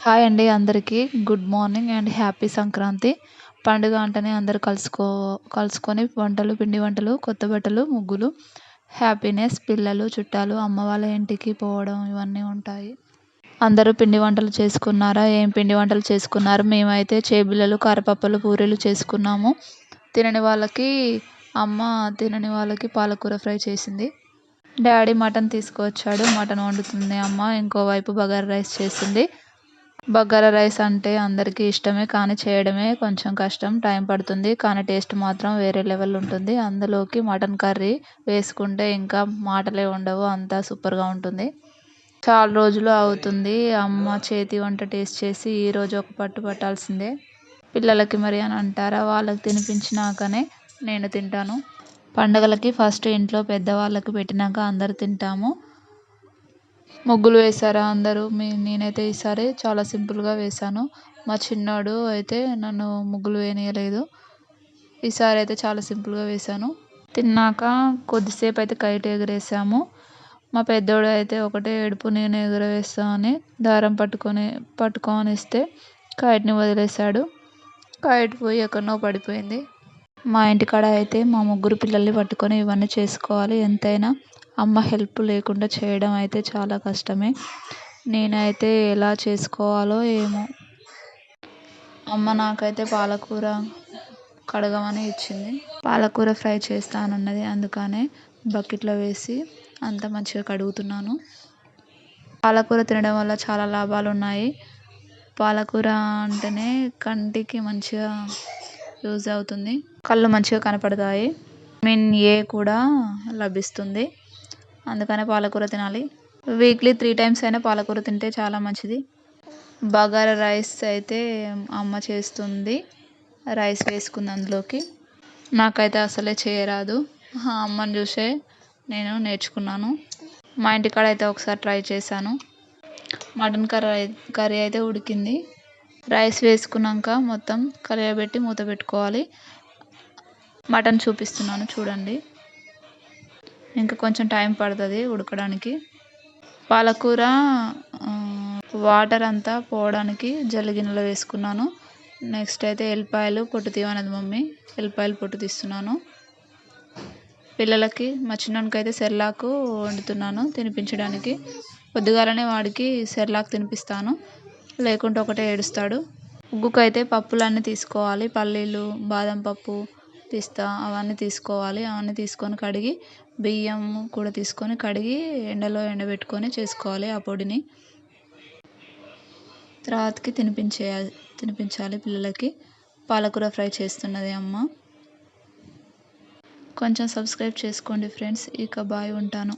Hi అండి అందరికీ. Good morning and happy Sankranti. పండుగ అంటేనే అందరూ కలుసుకొని వంటలు, పిండి వంటలు, కొత్త బట్టలు, ముగ్గులు, హ్యాపీనెస్, పిల్లలు, చుట్టాలు, అమ్మ వాళ్ళ ఇంటికి పోవడం ఇవన్నీ ఉంటాయి. అందరూ పిండి వంటలు చేసుకున్నారా? ఏం పిండి వంటలు చేసుకున్నారు? మేమైతే చేబిళ్ళలు, కారపప్పులు, పూరీలు చేసుకున్నాము. తినని వాళ్ళకి అమ్మ, తినని వాళ్ళకి పాలకూర ఫ్రై చేసింది. డాడీ మటన్ తీసుకువచ్చాడు. మటన్ వండుతుంది అమ్మ. ఇంకోవైపు బగారా రైస్ చేసింది. బగారా రైస్ అంటే అందరికీ ఇష్టమే, కానీ చేయడమే కొంచెం కష్టం, టైం పడుతుంది. కానీ టేస్ట్ మాత్రం వేరే లెవెల్ ఉంటుంది. అందులోకి మటన్ కర్రీ వేసుకుంటే ఇంకా మాటలే ఉండవు, అంతా సూపర్గా ఉంటుంది. చాలా రోజులు అవుతుంది అమ్మ చేతి వంట టేస్ట్ చేసి. ఈరోజు ఒక పట్టు పట్టాల్సిందే. పిల్లలకి మరి అని అంటారా? వాళ్ళకి తినిపించినాకనే నేను తింటాను. పండగలకి ఫస్ట్ ఇంట్లో పెద్దవాళ్ళకి పెట్టినాక అందరు తింటాము. ముగ్గులు వేశారా అందరూ? నేనైతే ఈసారి చాలా సింపుల్గా వేశాను. మా చిన్నోడు అయితే నన్ను ముగ్గులు వేయనీయలేదు. ఈసారి అయితే చాలా సింపుల్గా వేశాను. తిన్నాక కొద్దిసేపు అయితే కైట్ ఎగరేసాము. మా పెద్దోడు అయితే ఒకటే ఏడుపు, నేను ఎగరవేస్తా అని దారం పట్టుకొని ఇస్తే కైట్ని వదిలేశాడు. కైట్ పోయి ఎక్కడనో పడిపోయింది. మా ఇంటికాడ అయితే మా ముగ్గురు పిల్లల్ని పట్టుకొని ఇవన్నీ చేసుకోవాలి. ఎంతైనా అమ్మ హెల్ప్ లేకుండా చేయడం అయితే చాలా కష్టమే. నేనైతే ఎలా చేసుకోవాలో ఏమో. అమ్మ నాకైతే పాలకూర కడగమని ఇచ్చింది. పాలకూర ఫ్రై చేస్తానన్నది. అందుకనే బకెట్లో వేసి అంత మంచిగా కడుగుతున్నాను. పాలకూర తినడం వల్ల చాలా లాభాలు ఉన్నాయి. పాలకూర అంటేనే కంటికి మంచిగా యూజ్ అవుతుంది. కళ్ళు మంచిగా కనపడతాయి. విటమిన్ ఏ కూడా లభిస్తుంది. అందుకనే పాలకూర తినాలి. వీక్లీ 3 times అయినా పాలకూర తింటే చాలా మంచిది. బగారా రైస్ అయితే అమ్మ చేస్తుంది. రైస్ వేసుకుంది అందులోకి. నాకైతే అసలే చేయరాదు. అమ్మని చూసే నేను నేర్చుకున్నాను. మా ఇంటికాడ అయితే ఒకసారి ట్రై చేశాను. మటన్ కర్రీ అయితే ఉడికింది. రైస్ వేసుకున్నాక మొత్తం కలియబెట్టి మూత పెట్టుకోవాలి. మటన్ చూపిస్తున్నాను చూడండి. ఇంకా కొంచెం టైం పడుతుంది ఉడకడానికి. పాలకూర వాటర్ అంతా పోవడానికి జల్లిగిన్నెలో వేసుకున్నాను. నెక్స్ట్ అయితే ఎల్లిపాయలు పొట్టు తీయమన్నది మమ్మీ. ఎల్లిపాయలు పొట్టు తీస్తున్నాను. పిల్లలకి మా చిన్నోనికి అయితే సెర్లాక్ వండుతున్నాను తినిపించడానికి. పొద్దుగాలనే వాడికి సెర్లాక్ తినిపిస్తాను, లేకుంటే ఒకటే ఏడుస్తాడు. ఉగ్గుకైతే పప్పులన్నీ తీసుకోవాలి. పల్లీలు, బాదం పప్పు, పిస్తా అవన్నీ తీసుకోవాలి. అవన్నీ తీసుకొని కడిగి, బియ్యం కూడా తీసుకొని కడిగి ఎండలో ఎండబెట్టుకొని చేసుకోవాలి ఆ పొడిని. తర్వాతకి తినిపించాలి పిల్లలకి. పాలకూర ఫ్రై చేస్తున్నది అమ్మ. కొంచెం సబ్స్క్రైబ్ చేసుకోండి ఫ్రెండ్స్. ఇక బాయ్, ఉంటాను.